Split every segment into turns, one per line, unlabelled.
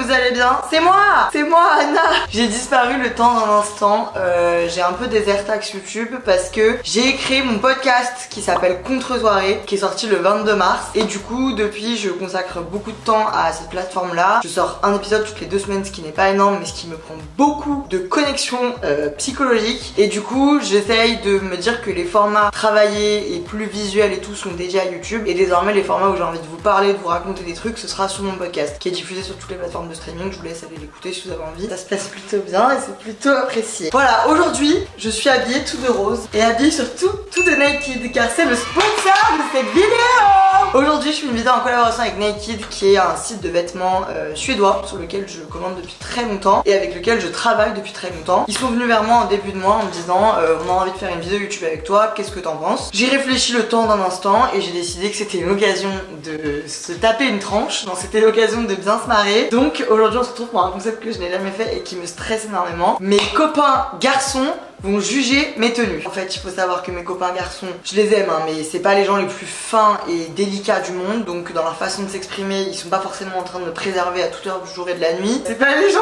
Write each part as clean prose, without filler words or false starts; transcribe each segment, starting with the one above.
vous allez bien. C'est moi Anna. J'ai disparu le temps d'un instant, j'ai un peu déserté Axe YouTube parce que j'ai créé mon podcast qui s'appelle Contre-soirée, qui est sorti le 22 mars. Et du coup, depuis, je consacre beaucoup de temps à cette plateforme-là. Je sors un épisode toutes les 2 semaines, ce qui n'est pas énorme, mais ce qui me prend beaucoup de connexion psychologique. Et du coup, j'essaye de me dire que les formats travaillés et plus visuels et tout sont dédiés à YouTube. Et désormais, les formats où j'ai envie de vous parler, de vous raconter des trucs, ce sera sur mon podcast, qui est diffusé sur toutes les plateformes de streaming. Je vous laisse aller l'écouter si vous avez envie. Ça se passe plutôt bien et c'est plutôt apprécié. Voilà, aujourd'hui, je suis habillée tout de rose et habillée surtout tout de Naked, car c'est le sponsor de cette vidéo. Aujourd'hui, je fais une vidéo en collaboration avec Naked, qui est un site de vêtements suédois sur lequel je commande depuis très longtemps et avec lequel je travaille depuis très longtemps. Ils sont venus vers moi en début de mois en me disant on a envie de faire une vidéo YouTube avec toi, qu'est-ce que t'en penses? J'ai réfléchi le temps d'un instant et j'ai décidé que c'était l'occasion de se taper une tranche. Donc c'était l'occasion de bien se marrer. Donc aujourd'hui, on se retrouve pour un concept que je n'ai jamais fait et qui me stresse énormément. Mes copains garçons vont juger mes tenues. En fait, il faut savoir que mes copains garçons, je les aime, hein, mais c'est pas les gens les plus fins et délicats du monde. Donc dans leur façon de s'exprimer, ils sont pas forcément en train de me préserver à toute heure du jour et de la nuit. C'est pas les gens.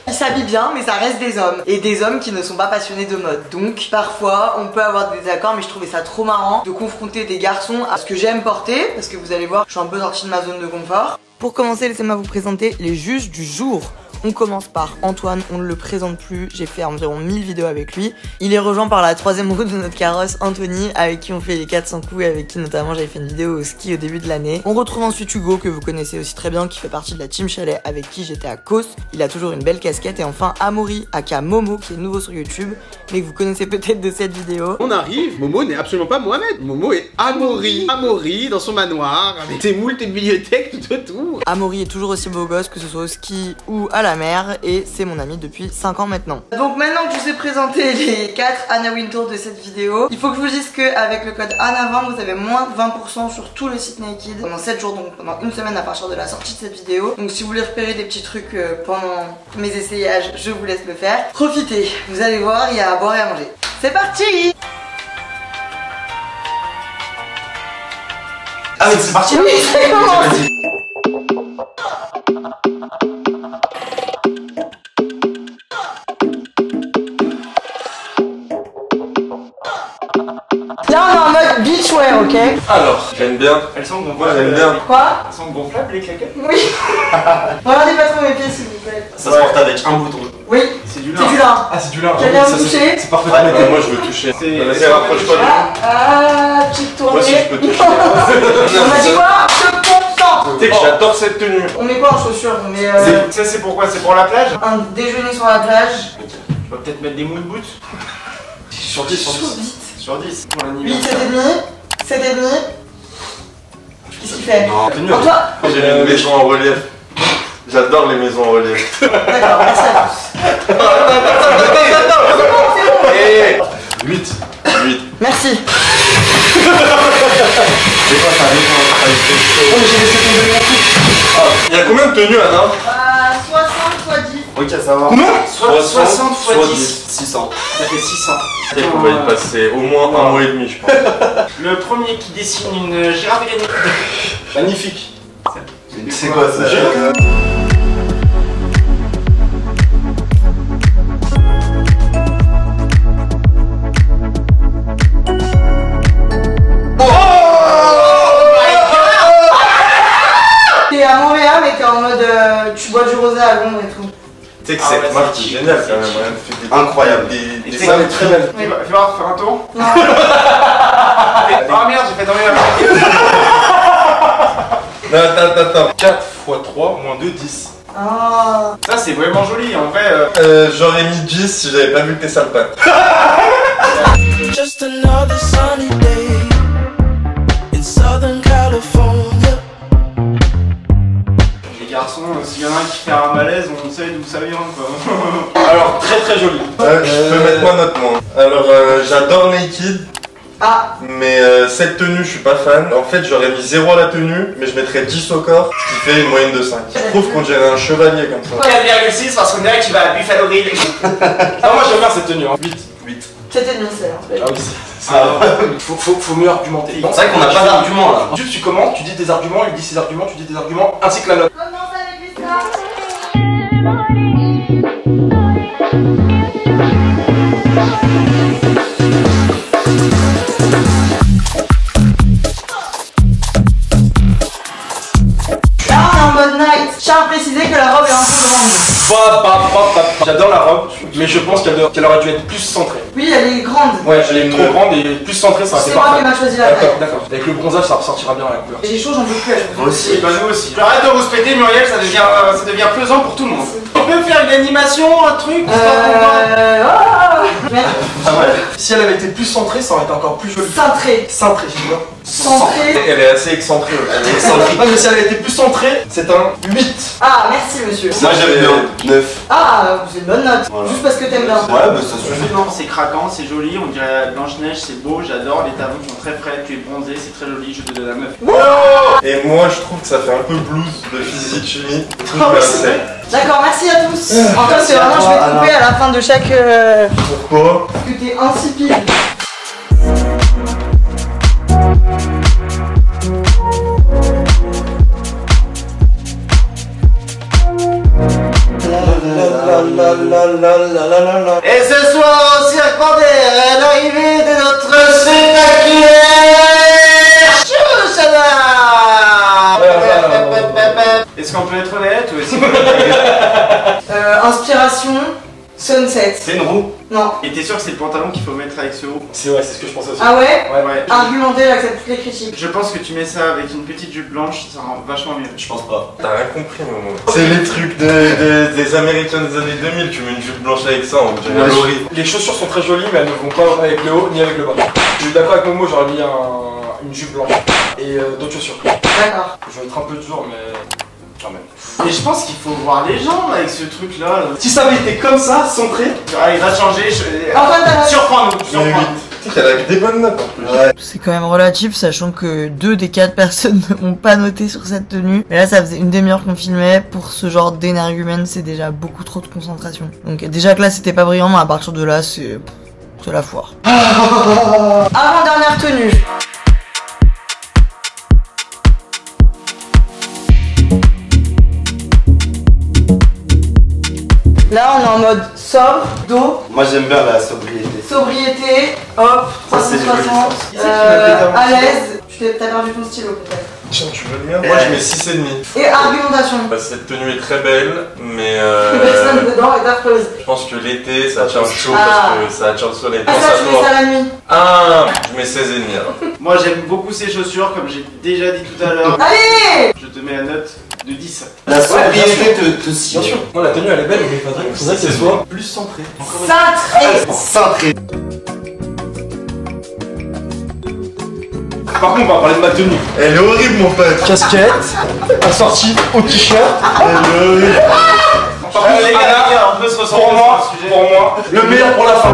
Ils s'habillent bien, mais ça reste des hommes. Et des hommes qui ne sont pas passionnés de mode. Donc parfois, on peut avoir des désaccords, mais je trouvais ça trop marrant de confronter des garçons à ce que j'aime porter. Parce que vous allez voir, je suis un peu sortie de ma zone de confort. Pour commencer, laissez-moi vous présenter les juges du jour. On commence par Antoine, on ne le présente plus, j'ai fait environ 1000 vidéos avec lui. Il est rejoint par la 3e roue de notre carrosse, Anthony, avec qui on fait les 400 coups et avec qui notamment j'avais fait une vidéo au ski au début de l'année. On retrouve ensuite Hugo, que vous connaissez aussi très bien, qui fait partie de la team Chalet, avec qui j'étais à Kos. Il a toujours une belle casquette. Et enfin Amaury, aka Momo, qui est nouveau sur YouTube, mais que vous connaissez peut-être de cette vidéo.
On arrive, Momo n'est absolument pas Mohamed. Momo est Amaury. Amaury dans son manoir, avec ses moules et bibliothèques tout autour.
Amaury est toujours aussi beau gosse, que ce soit au ski ou à la mer, et c'est mon ami depuis 5 ans maintenant. Donc maintenant que je vous ai présenté les 4 Anna Wintour de cette vidéo, il faut que je vous dise qu'avec le code ANNA20, vous avez moins de 20% sur tout le site Naked pendant 7 jours, donc pendant une semaine à partir de la sortie de cette vidéo. Donc si vous voulez repérer des petits trucs pendant mes essayages, je vous laisse le faire. Profitez, vous allez voir, il y a à boire et à manger. C'est parti!
Ah oui, c'est parti!
Oui, c'est bon. Là on est en mode beachwear, ok?
Alors, j'aime bien.
Elles sont gonflables.
Moi j'aime bien.
Quoi?
Elles sont gonflables les claquettes?
Oui. Regardez pas trop mes pieds s'il vous plaît.
Ça se porte avec un bouton.
Oui.
C'est du
C'est
lin.
du lin.
Ah, c'est du lin.
Quelqu'un veut toucher?
C'est parfait.
Ouais, moi je veux toucher. Vas-y, rapproche-toi de lui.
Ah, petite tournée.
Moi aussi je peux toucher.
On m'a dit quoi? Je consens.
Tu sais que j'adore cette tenue.
On met quoi en chaussures? On met
Ça, c'est pourquoi? C'est pour la plage?
un déjeuner sur la plage.
On va peut-être mettre des moon boots.
Sur 10, sur 10.
Sur 10 pour
8,
l'anniversaire.
7,5. 7,5. Qu'est-ce qu'il fait?
Non, tenue.
Antoine?
J'ai une maison en relief. J'adore les maisons en relief.
D'accord, merci à tous.
Et 8. 8.
Merci.
C'est quoi ça?
Oh, j'ai laissé tomber mon truc.
Il y a combien de tenues, Anna?
60 x 10.
Ok, ça va.
Combien?
60
fois 10.
600.
Ça fait 600.
Et on va y passer au moins un mois et demi, je pense.
Le premier qui dessine une girafe gagne.
Magnifique.
C'est quoi ça?
T'es à Montréal mais t'es en mode tu bois du rosé à Londres et tout.
Tu sais que
Ah ouais,
cette marque
c'est
est géniale quand même.
cheap.
Incroyable. Des femmes très belles.
Fais voir, faire un tour.
Non.
Ah merde, j'ai fait tomber la
Non, attends. 4 x 3 moins 2, 10.
Ah.
Ça, c'est vraiment joli en vrai.
J'aurais mis 10 si j'avais pas vu tes sales pattes.
Just another sunny day in Southern California.
Les garçons, s'il y en a un qui fait un malaise, on sait d'où ça vient quoi.
Alors, très joli. Je peux mettre ma note, moi. Alors, j'adore Naked.
Ah.
Mais cette tenue, je suis pas fan. En fait, j'aurais mis 0 à la tenue, mais je mettrais 10 au corps, ce qui fait une moyenne de 5. Je trouve qu'on dirait un chevalier comme ça.
4,6 parce qu'on dirait que tu vas à Buffalo Grill. Ah, moi j'aime bien cette tenue.
8.
7,5 c'est
Ah oui, faut mieux argumenter.
C'est vrai qu'on n'a pas d'argument là.
Tu commentes, tu dis tes arguments, il dit ses arguments, tu dis tes arguments, ainsi que la note.
Commence avec les stars. Je tiens à préciser que la robe est un peu grande.
J'adore la robe, mais je pense qu'elle aurait dû être plus centrée.
Oui, elle est grande.
Ouais, elle est trop grande et plus centrée, ça aurait été
C'est moi
parfait.
qui m'a choisi la taille.
D'accord. Avec le bronzage, ça ressortira bien la couleur.
J'ai chaud, j'en peux plus.
Moi aussi.
Bah nous aussi. Arrête de rouspéter Muriel, ça devient pesant pour tout le monde. On peut faire une animation, un truc
Merde.
Ah ouais. Si elle avait été plus centrée, ça aurait été encore plus joli.
Cintré.
Cintrée, tu vois.
Centré.
Elle est assez excentrée.
Elle est excentrique. Non mais si elle avait été plus centrée, c'est un 8.
Ah, merci monsieur.
Moi j'aime bien. 9.
Ah, c'est une bonne note.
Voilà.
Juste parce que t'aimes bien.
Ouais, bah ça suffit.
Non, c'est craquant, c'est joli, on dirait Blanche-Neige, c'est beau, j'adore, les talons sont très frais, tu es bronzé, c'est très joli, je te donne la 9.
Et moi je trouve que ça fait un peu blues de physique chimie.
D'accord, merci à tous. Antoine, c'est vraiment, je vais te couper à la fin de chaque.
Pourquoi?
Parce que t'es insipide.
Et ce soir au Cirque Panthère est l'arrivée de notre spectaculaire Chouchana. Est-ce qu'on peut être honnête ou est-ce
Inspiration, sunset.
C'est une roue.
Non.
Et t'es sûr que c'est le pantalon qu'il faut mettre avec ce haut?
C'est vrai, c'est ce que je pensais aussi.
Ah ouais?
Ouais.
Argumenter, j'accepte toutes les critiques.
Je pense que tu mets ça avec une petite jupe blanche, ça rend vachement mieux.
Je pense pas.
T'as rien compris, Momo. C'est les trucs des Américains des années 2000. Tu mets une jupe blanche avec ça, on dirait horrible.
Les chaussures sont très jolies, mais elles ne vont pas avec le haut ni avec le bas. Je suis d'accord avec Momo, j'aurais mis une jupe blanche et d'autres chaussures.
D'accord.
Je vais être un peu dur, mais quand même.
Et je pense qu'il faut voir les jambes avec ce truc là. Si ça avait été comme ça, centré, il va changer.
Antoine, t'as
Surprends-nous,
Mais
surprends-nous.
8. Elle a des bonnes notes en plus. Ouais.
C'est quand même relatif, sachant que 2 des 4 personnes n'ont pas noté sur cette tenue. Mais là, ça faisait une demi-heure qu'on filmait. Pour ce genre d'énergumène, c'est déjà beaucoup trop de concentration. Donc déjà que là, c'était pas brillant, mais à partir de là, c'est la foire. Avant-dernière tenue. Là, on est en mode sobre, dos,
Moi j'aime bien la sobriété.
sobriété, hop,
Ça, c'est joli,
360,
ça. Qui c'est qui m'a fait ta
à l'aise. T'as perdu ton stylo peut-être.
Tiens, tu veux le mien? Moi je mets 6,5.
Et argumentation.
Bah, cette tenue est très belle, mais
Personne dedans est affreuse.
je pense que l'été ça attire le chaud
Ah.
parce que ça attire le soleil.
Ah,
Pense
ça,
à
tu mets
toi.
ça la nuit.
Ah, je mets 16,5 alors.
Moi j'aime beaucoup ces chaussures, comme j'ai déjà dit tout à l'heure.
Allez!
Je te mets la note de 10.
La sobriété te sied.
Bien sûr. Moi, la tenue elle est belle, mais faudrait que ce soit plus centré.
Cintré.
Cintré.
Par contre, on va parler de ma tenue.
Elle est horrible mon pote.
Casquette, assortie au t-shirt.
Elle est horrible.
Par contre, les gars, on peut se ressentir
Pour moi,
sur le sujet.
pour moi, le meilleur pour la fin.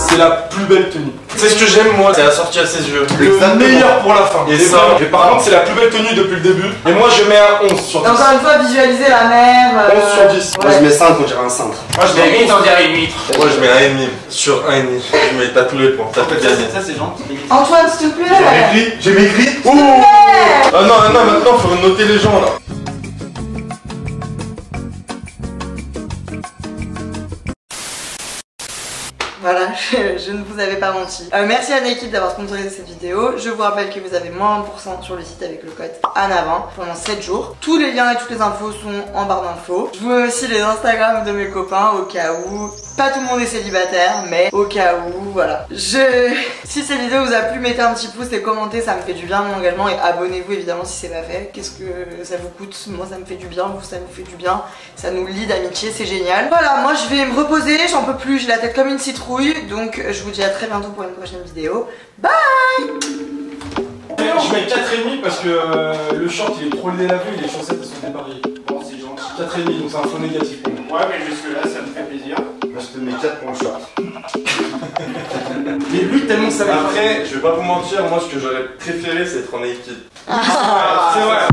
C'est la plus belle tenue.
C'est ce que j'aime moi, c'est la sortie à ses yeux.
Le meilleur pour la fin.
Et
Et
ça,
ça, par contre, c'est la plus belle tenue depuis le début. Et moi, je mets un 11 sur 10.
Encore une fois, visualiser la mer.
11 sur 10.
Moi je mets 5, on dirait un cintre.
Moi je mets 8, on dirait une huître.
Moi je mets 1,5 sur 1,5. Je mets pas tous les points, t'as tout gagné.
Ça c'est gentil.
Antoine, s'il te plaît.
J'ai maigri. Ouh.
Ouais.
Ah non, maintenant faut noter les gens là.
Voilà, je ne vous avais pas menti. Merci à Nike d'avoir sponsorisé cette vidéo. Je vous rappelle que vous avez moins 1% sur le site avec le code ANA20 pendant 7 jours. Tous les liens et toutes les infos sont en barre d'infos. Je vous mets aussi les Instagram de mes copains au cas où. Pas tout le monde est célibataire, mais au cas où, voilà. Si cette vidéo vous a plu, mettez un petit pouce et commentez, ça me fait du bien mon engagement. Et abonnez-vous évidemment si c'est pas fait. Qu'est-ce que ça vous coûte? Moi ça me fait du bien, vous ça nous fait du bien. Ça nous lie d'amitié, c'est génial. Voilà, moi je vais me reposer, j'en peux plus, j'ai la tête comme une citrouille. Donc je vous dis à très bientôt pour une prochaine vidéo. Bye.
Je mets 4,5 parce que le short il est trop délavé et les chaussettes elles sont dépareillées.
Bon, c'est gentil.
4,5 donc c'est un faux négatif pour moi.
Ouais, mais jusque là, ça me fait plaisir.
Moi je te mets 4 pour le short.
Mais lui tellement ça va.
Après, je vais pas vous mentir, moi ce que j'aurais préféré c'est être en équipe.
C'est vrai.